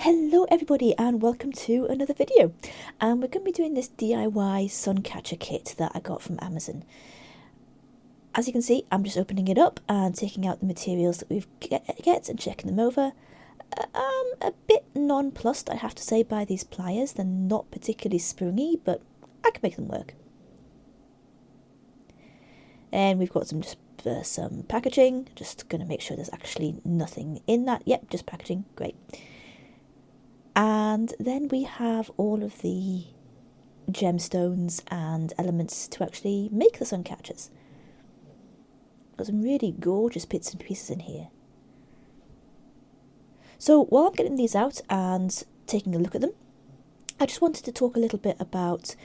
Hello everybody and welcome to another video, and we're going to be doing this DIY Suncatcher kit that I got from Amazon. As you can see, I'm just opening it up and taking out the materials that we've get and checking them over. I'm a bit nonplussed, I have to say, by these pliers. They're not particularly springy, but I can make them work. And we've got some packaging, just going to make sure there's actually nothing in that. Yep, just packaging, great. And then we have all of the gemstones and elements to actually make the sun catchers. Got some really gorgeous bits and pieces in here. So while I'm getting these out and taking a look at them, I just wanted to talk a little bit about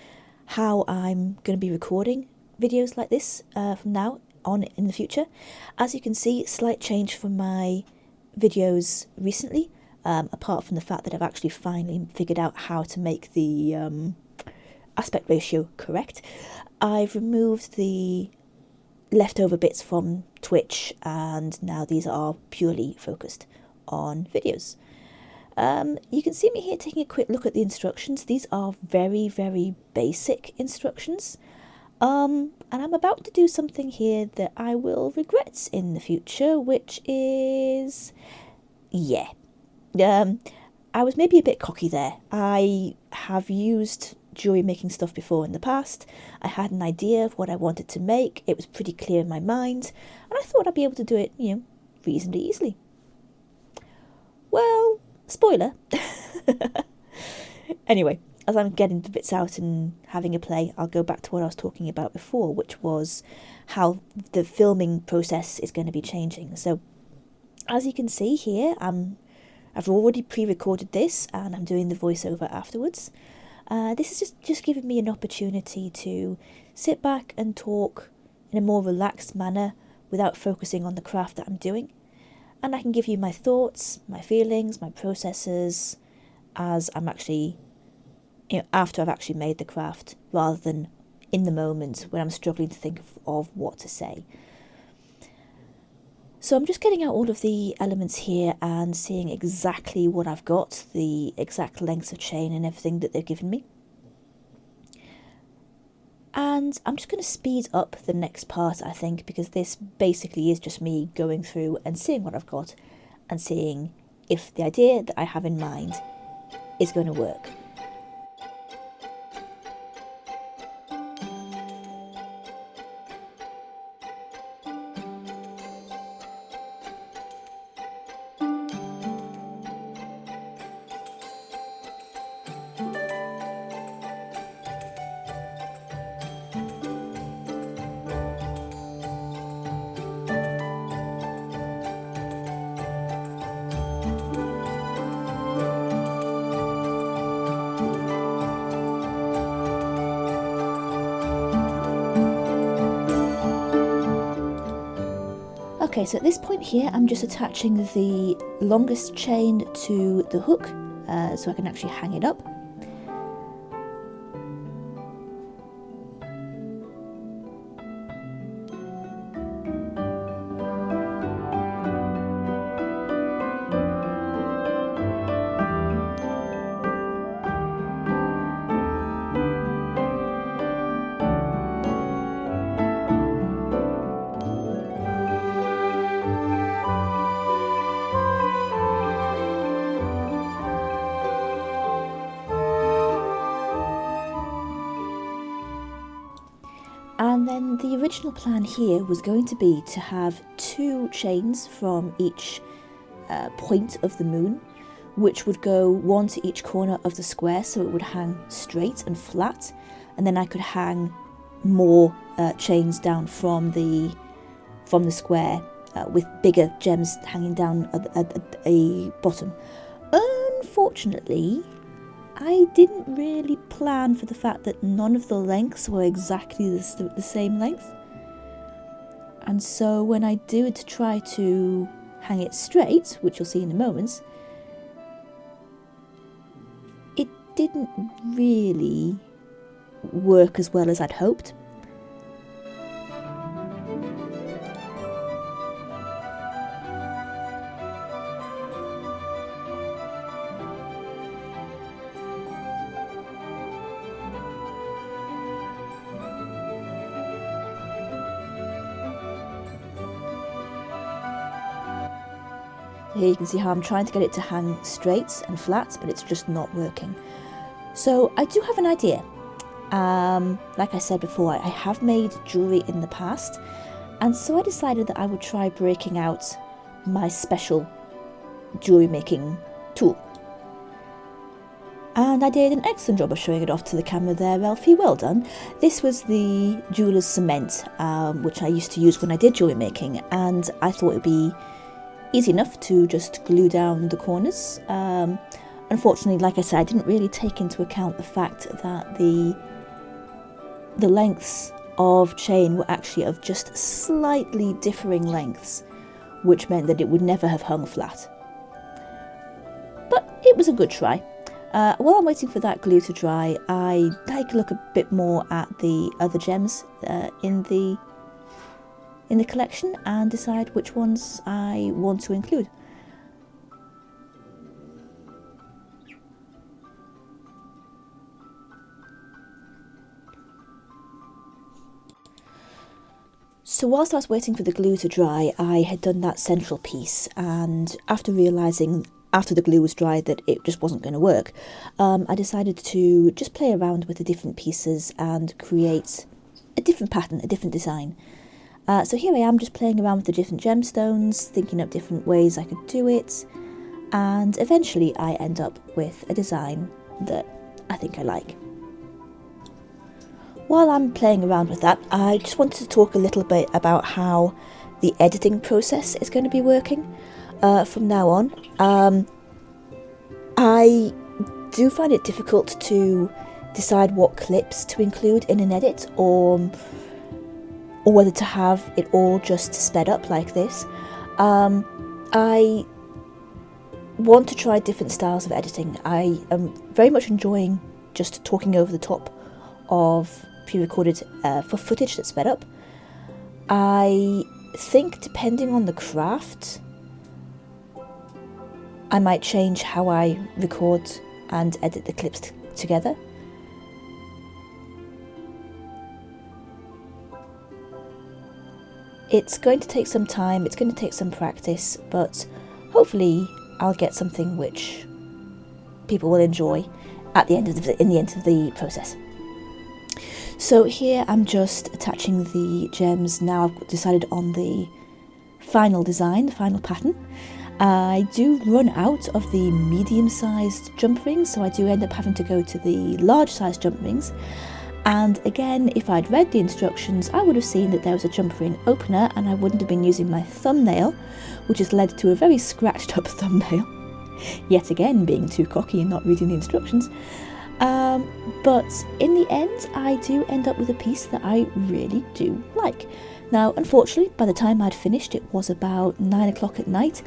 how I'm going to be recording videos like this from now on in the future. As you can see, slight change from my videos recently. Apart from the fact that I've actually finally figured out how to make the aspect ratio correct. I've removed the leftover bits from Twitch, and now these are purely focused on videos. You can see me here taking a quick look at the instructions. These are very, very basic instructions. And I'm about to do something here that I will regret in the future, which is... yeah. I was maybe a bit cocky there. I have used jewellery making stuff before in the past. I had an idea of what I wanted to make. It was pretty clear in my mind, and I thought I'd be able to do it, reasonably easily. Well, spoiler. Anyway, as I'm getting the bits out and having a play, I'll go back to what I was talking about before, which was how the filming process is going to be changing. So, as you can see here, I've already pre-recorded this and I'm doing the voiceover afterwards. This is just giving me an opportunity to sit back and talk in a more relaxed manner without focusing on the craft that I'm doing. And I can give you my thoughts, my feelings, my processes as I'm actually, after I've actually made the craft, rather than in the moment when I'm struggling to think of what to say. So I'm just getting out all of the elements here and seeing exactly what I've got, the exact lengths of chain and everything that they've given me. And I'm just going to speed up the next part, I think, because this basically is just me going through and seeing what I've got and seeing if the idea that I have in mind is going to work. Okay, so at this point here, I'm just attaching the longest chain to the hook so I can actually hang it up. And then the original plan here was going to be to have 2 chains from each point of the moon, which would go one to each corner of the square, so it would hang straight and flat, and then I could hang more chains down from the square with bigger gems hanging down at a bottom. Unfortunately, I didn't really plan for the fact that none of the lengths were exactly the same length. And so when I did try to hang it straight, which you'll see in a moment, it didn't really work as well as I'd hoped. Here you can see how I'm trying to get it to hang straight and flat, but it's just not working. So I do have an idea. Like I said before, I have made jewellery in the past, and so I decided that I would try breaking out my special jewellery making tool. And I did an excellent job of showing it off to the camera there, Ralphie, well done. This was the jeweller's cement, which I used to use when I did jewellery making, and I thought it would be easy enough to just glue down the corners. Unfortunately, like I said, I didn't really take into account the fact that the lengths of chain were actually of just slightly differing lengths, which meant that it would never have hung flat. But it was a good try. While I'm waiting for that glue to dry, I take a look a bit more at the other gems in the collection and decide which ones I want to include. So whilst I was waiting for the glue to dry, I had done that central piece, and after realising after the glue was dry that it just wasn't going to work, I decided to just play around with the different pieces and create a different pattern, a different design. So here I am just playing around with the different gemstones, thinking up different ways I could do it, and eventually I end up with a design that I think I like. While I'm playing around with that, I just wanted to talk a little bit about how the editing process is going to be working from now on. I do find it difficult to decide what clips to include in an edit, or whether to have it all just sped up like this. I want to try different styles of editing. I am very much enjoying just talking over the top of pre-recorded for footage that's sped up. I think depending on the craft, I might change how I record and edit the clips together. It's going to take some time, it's going to take some practice, but hopefully I'll get something which people will enjoy at the end of the process. So here I'm just attaching the gems. Now I've decided on the final design, the final pattern. I do run out of the medium-sized jump rings, so I do end up having to go to the large-sized jump rings. And again, if I'd read the instructions, I would have seen that there was a jump ring opener, and I wouldn't have been using my thumbnail, which has led to a very scratched up thumbnail. Yet again, being too cocky and not reading the instructions. But in the end, I do end up with a piece that I really do like. Now, unfortunately, by the time I'd finished, it was about 9 o'clock at night,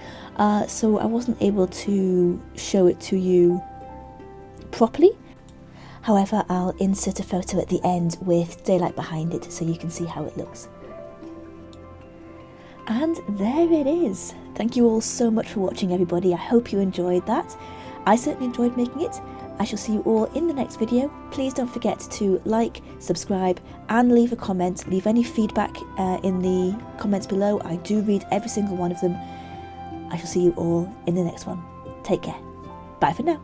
so I wasn't able to show it to you properly. However, I'll insert a photo at the end with daylight behind it so you can see how it looks. And there it is. Thank you all so much for watching, everybody. I hope you enjoyed that. I certainly enjoyed making it. I shall see you all in the next video. Please don't forget to like, subscribe, and leave a comment. Leave any feedback in the comments below. I do read every single one of them. I shall see you all in the next one. Take care. Bye for now.